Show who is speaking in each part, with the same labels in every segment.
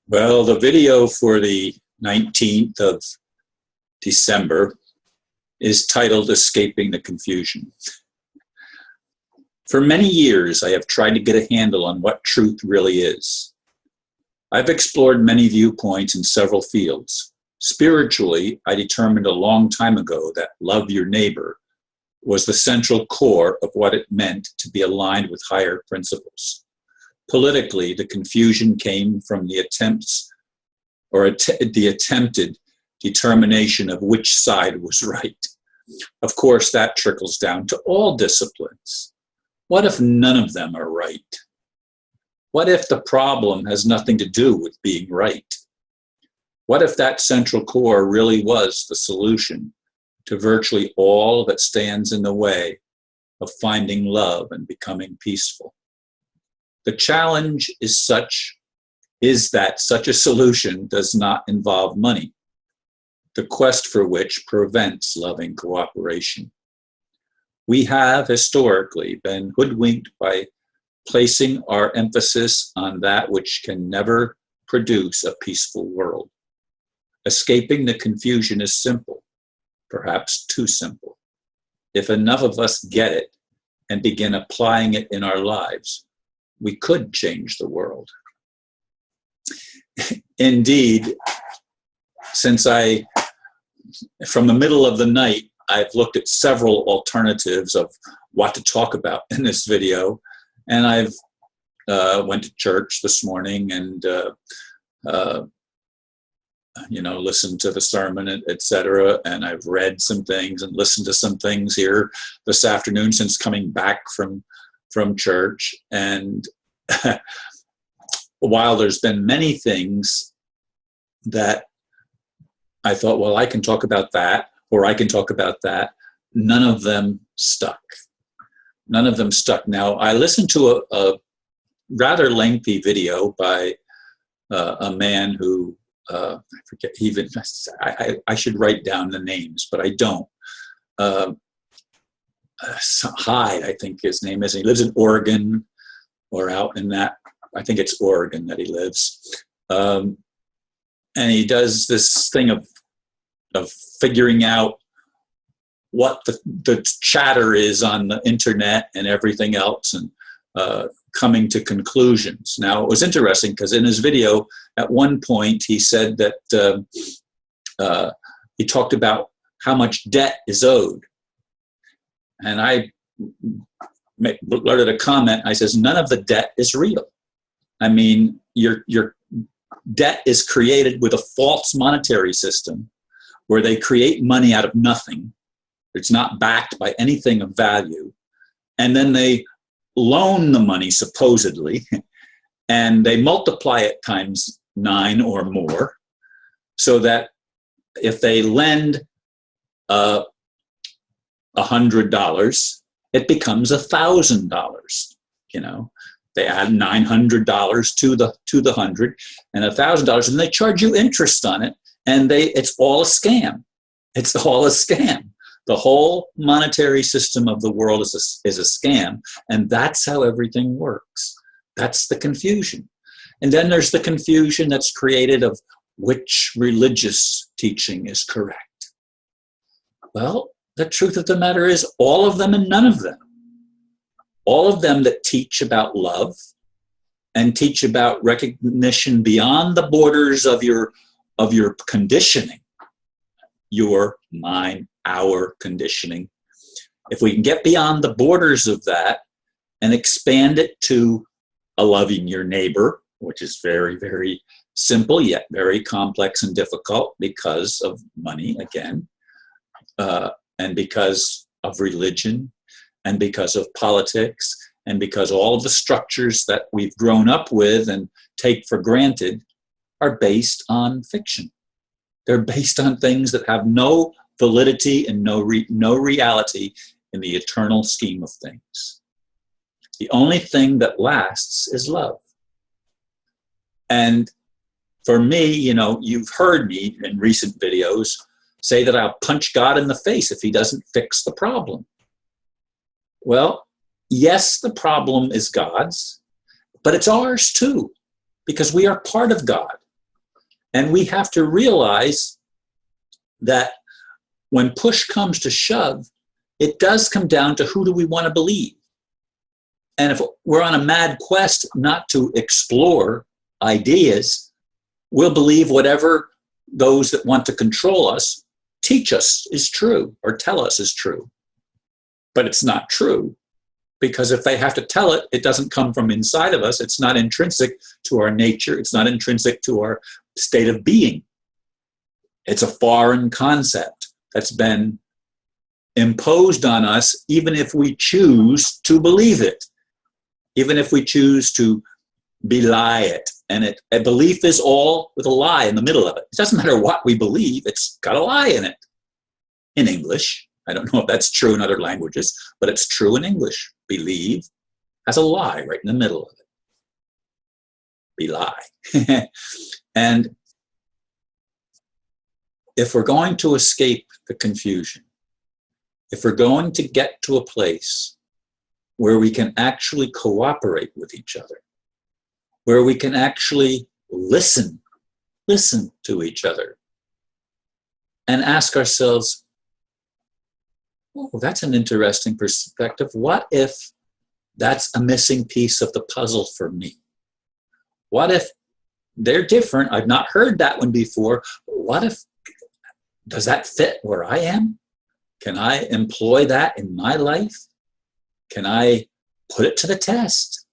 Speaker 1: Well, the video for the 19th of December is titled Escaping the Confusion. For many years, I have tried to get a handle on what truth really is. I've explored many viewpoints in several fields. Spiritually, I determined a long time ago that love your neighbor was the central core of what it meant to be aligned with higher principles. Politically, the confusion came from the attempted determination of which side was right. Of course, that trickles down to all disciplines. What if none of them are right? What if the problem has nothing to do with being right? What if that central core really was the solution to virtually all that stands in the way of finding love and becoming peaceful? The challenge is that such a solution does not involve money, the quest for which prevents loving cooperation. We have historically been hoodwinked by placing our emphasis on that which can never produce a peaceful world. Escaping the confusion is simple, perhaps too simple. If enough of us get it and begin applying it in our lives, we could change the world. Indeed, from the middle of the night, I've looked at several alternatives of what to talk about in this video, and I've went to church this morning and listened to the sermon, etc. And I've read some things and listened to some things here this afternoon since coming back from church. And while there's been many things that I thought, well, I can talk about that, or I can talk about that, none of them stuck. None of them stuck. Now, I listened to a rather lengthy video by a man who, I forget, I should write down the names, but I don't. Hyde, I think his name is. He lives in Oregon, or out in that, I think it's Oregon that he lives. And he does this thing of figuring out what the chatter is on the internet and everything else, and coming to conclusions. Now, it was interesting because in his video, at one point, he said that he talked about how much debt is owed. And I blurted a comment. I says, none of the debt is real. I mean, your debt is created with a false monetary system where they create money out of nothing. It's not backed by anything of value. And then they loan the money, supposedly, and they multiply it times 9 or more, so that if they lend $100, it becomes $1,000. They add $900 to the 100 and $1,000, and they charge you interest on it, and it's all a scam. It's all a scam. The whole monetary system of the world is a scam, and that's how everything works. That's the confusion. And then there's the confusion that's created of which religious teaching is correct. Well, the truth of the matter is all of them and none of them. All of them that teach about love and teach about recognition beyond the borders of your conditioning, your, mine, our conditioning. If we can get beyond the borders of that and expand it to a loving your neighbor, which is very, very simple, yet very complex and difficult because of money, again, and because of religion, and because of politics, and because all of the structures that we've grown up with and take for granted are based on fiction. They're based on things that have no validity and no reality in the eternal scheme of things. The only thing that lasts is love. And for me, you've heard me in recent videos say that I'll punch God in the face if he doesn't fix the problem. Well, yes, the problem is God's, but it's ours too, because we are part of God. And we have to realize that when push comes to shove, it does come down to who do we want to believe. And if we're on a mad quest not to explore ideas, we'll believe whatever those that want to control us teach us is true or tell us is true. But it's not true, because if they have to tell it, it doesn't come from inside of us. It's not intrinsic to our nature. It's not intrinsic to our state of being. It's a foreign concept that's been imposed on us, even if we choose to believe it, even if we choose to belie it. And a belief is all with a lie in the middle of it. It doesn't matter what we believe, it's got a lie in it. In English, I don't know if that's true in other languages, but it's true in English. Believe has a lie right in the middle of it. Belie. And if we're going to escape the confusion, if we're going to get to a place where we can actually cooperate with each other, where we can actually listen to each other and ask ourselves, oh, that's an interesting perspective. What if that's a missing piece of the puzzle for me? What if they're different? I've not heard that one before. What if, does that fit where I am? Can I employ that in my life? Can I put it to the test?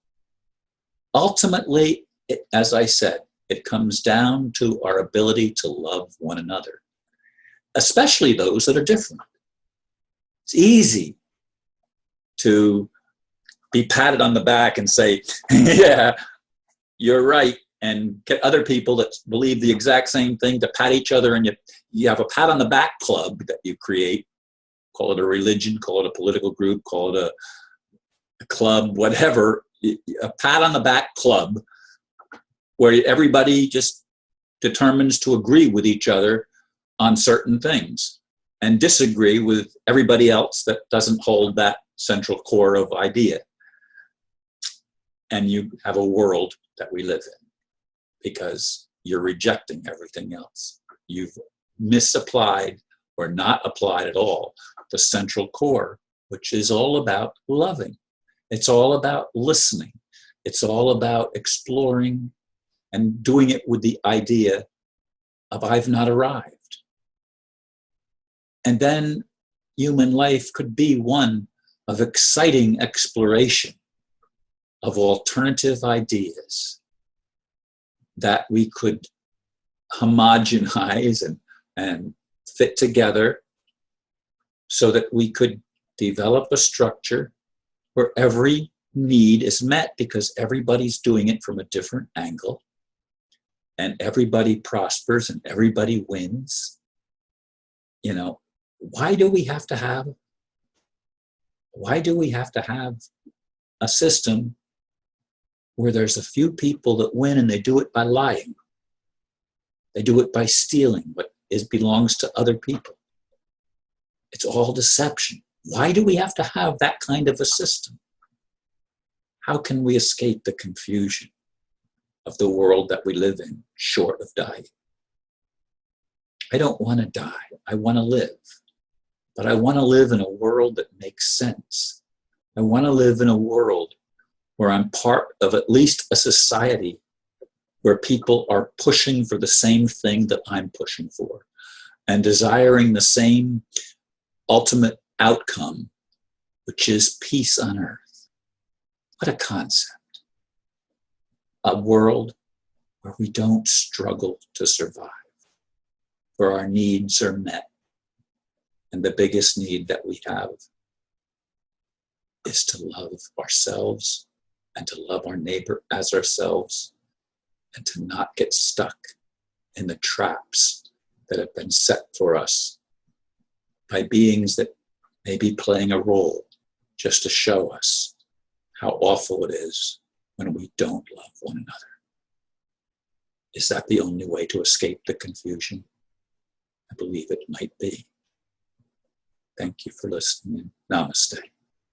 Speaker 1: Ultimately, as I said, it comes down to our ability to love one another, especially those that are different. It's easy to be patted on the back and say, yeah, you're right, and get other people that believe the exact same thing to pat each other, and you have a pat on the back club that you create. Call it a religion, call it a political group, call it a club, whatever, a pat on the back club where everybody just determines to agree with each other on certain things and disagree with everybody else that doesn't hold that central core of idea. And you have a world that we live in because you're rejecting everything else. You've misapplied or not applied at all the central core, which is all about loving. It's all about listening. It's all about exploring and doing it with the idea of I've not arrived. And then human life could be one of exciting exploration of alternative ideas that we could homogenize and fit together so that we could develop a structure where every need is met because everybody's doing it from a different angle and everybody prospers and everybody wins. You know, why do we have to have a system where there's a few people that win and they do it by lying? They do it by stealing what belongs to other people. It's all deception. Why do we have to have that kind of a system? How can we escape the confusion of the world that we live in, short of dying? I don't want to die. I want to live. But I want to live in a world that makes sense. I want to live in a world where I'm part of at least a society where people are pushing for the same thing that I'm pushing for and desiring the same ultimate outcome, which is peace on earth. What a concept. A world where we don't struggle to survive, where our needs are met. And the biggest need that we have is to love ourselves and to love our neighbor as ourselves and to not get stuck in the traps that have been set for us by beings that may be playing a role just to show us how awful it is when we don't love one another. Is that the only way to escape the confusion? I believe it might be. Thank you for listening. Namaste.